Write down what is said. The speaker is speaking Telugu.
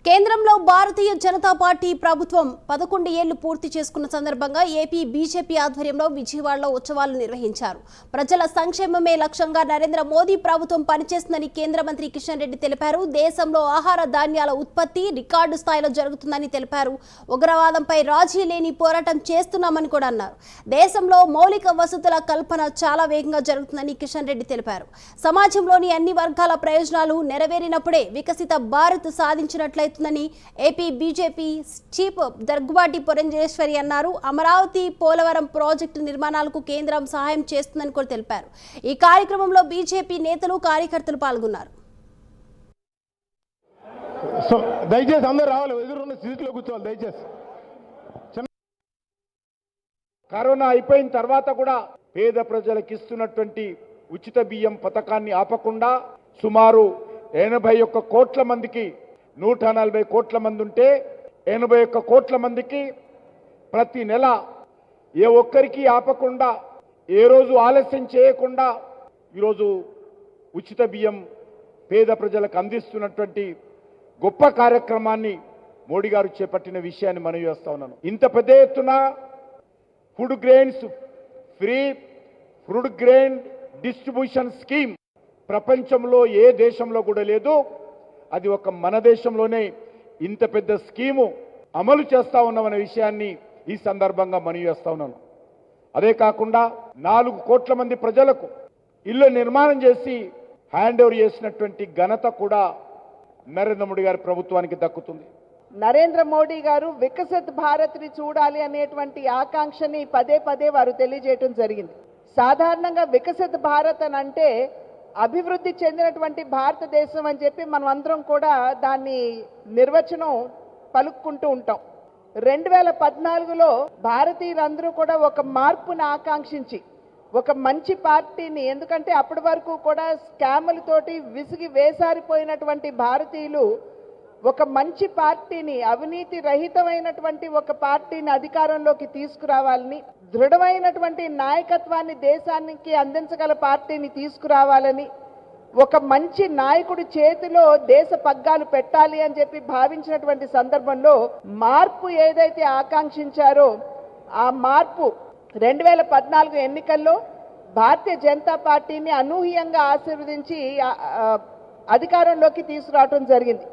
కేంద్రంలో భారతీయ జనతా పార్టీ ప్రభుత్వం 11 ఏళ్లు పూర్తి చేసుకున్న సందర్భంగా ఏపీ బీజేపీ ఆధ్వర్యంలో విజయవాడలో ఉత్సవాలు నిర్వహించారు. ప్రజల సంక్షేమమే లక్ష్యంగా నరేంద్ర మోదీ ప్రభుత్వం పనిచేస్తుందని కేంద్ర మంత్రి కిషన్ రెడ్డి తెలిపారు. దేశంలో ఆహార ధాన్యాల ఉత్పత్తి రికార్డు స్థాయిలో జరుగుతుందని తెలిపారు. ఉగ్రవాదంపై రాజీ లేని పోరాటం చేస్తున్నామని కూడా అన్నారు. దేశంలో మౌలిక వసతుల కల్పన చాలా వేగంగా జరుగుతుందని కిషన్ రెడ్డి తెలిపారు. సమాజంలోని అన్ని వర్గాల ప్రయోజనాలు నెరవేరినప్పుడే వికసిత భారత్ సాధించినట్లయితే AP BJP chief Daggubati Purandeswari అన్నారు. అమరావతి పోలవరం ప్రాజెక్టు నిర్మాణాలకు కేంద్రం సహాయం చేస్తుందని కూడా తెలిపారు. ఈ కార్యక్రమంలో బీజేపీ నేతలు కార్యకర్తలు పాల్గొన్నారు. దయచేసి అందరూ రావాలి, ఎదురున్న సీట్లో కూర్చోవాలి దయచేసి. కరోనా అయిపోయిన తర్వాత కూడా పేద ప్రజలకు ఇస్తున్నటువంటి ఉచిత బియ్యం పథకాన్ని ఆపకుండా సుమారు 81 కోట్ల మందికి 140 కోట్ల మంది ఉంటే 81 కోట్ల మందికి ప్రతి నెల ఏ ఒక్కరికి ఆపకుండా ఏ రోజు ఆలస్యం చేయకుండా ఈరోజు ఉచిత బియ్యం పేద ప్రజలకు అందిస్తున్నటువంటి గొప్ప కార్యక్రమాన్ని మోడీ గారు చేపట్టిన విషయాన్ని మనవి చేస్తా ఉన్నాను. ఇంత పెద్ద ఎత్తున food grains free food grain distribution scheme ప్రపంచంలో ఏ దేశంలో కూడా లేదు. అది ఒక మన దేశంలోనే ఇంత పెద్ద స్కీము అమలు చేస్తా ఉన్నామనే విషయాన్ని ఈ సందర్భంగా మనవి చేస్తా ఉన్నాను. అదే కాకుండా 4 కోట్ల మంది ప్రజలకు ఇల్లు నిర్మాణం చేసి హ్యాండ్ ఓవర్ చేసినటువంటి ఘనత కూడా నరేంద్ర మోడీ గారి ప్రభుత్వానికి దక్కుతుంది. నరేంద్ర మోడీ గారు వికసిత్ భారత్ ని చూడాలి అనేటువంటి ఆకాంక్షని పదే పదే వారు తెలియజేయడం జరిగింది. సాధారణంగా వికసిత్ భారత్ అని అంటే అభివృద్ధి చెందినటువంటి భారతదేశం అని చెప్పి మనం అందరం కూడా దాన్ని నిర్వచనం పలుక్కుంటూ ఉంటాం. 2014లో భారతీయులందరూ కూడా ఒక మార్పుని ఆకాంక్షించి ఒక మంచి పార్టీని, ఎందుకంటే అప్పటి వరకు కూడా స్కాములతోటి విసిగి వేసారిపోయినటువంటి భారతీయులు ఒక మంచి పార్టీని, అవినీతి రహితమైనటువంటి ఒక పార్టీని అధికారంలోకి తీసుకురావాలని, దృఢమైనటువంటి నాయకత్వాన్ని దేశానికి అందించగల పార్టీని తీసుకురావాలని, ఒక మంచి నాయకుడి చేతిలో దేశ పగ్గాలు పెట్టాలి అని చెప్పి భావించినటువంటి సందర్భంలో మార్పు ఏదైతే ఆకాంక్షించారో ఆ మార్పు 2014 ఎన్నికల్లో భారతీయ జనతా పార్టీని అనూహ్యంగా ఆశీర్వదించి అధికారంలోకి తీసుకురావడం జరిగింది.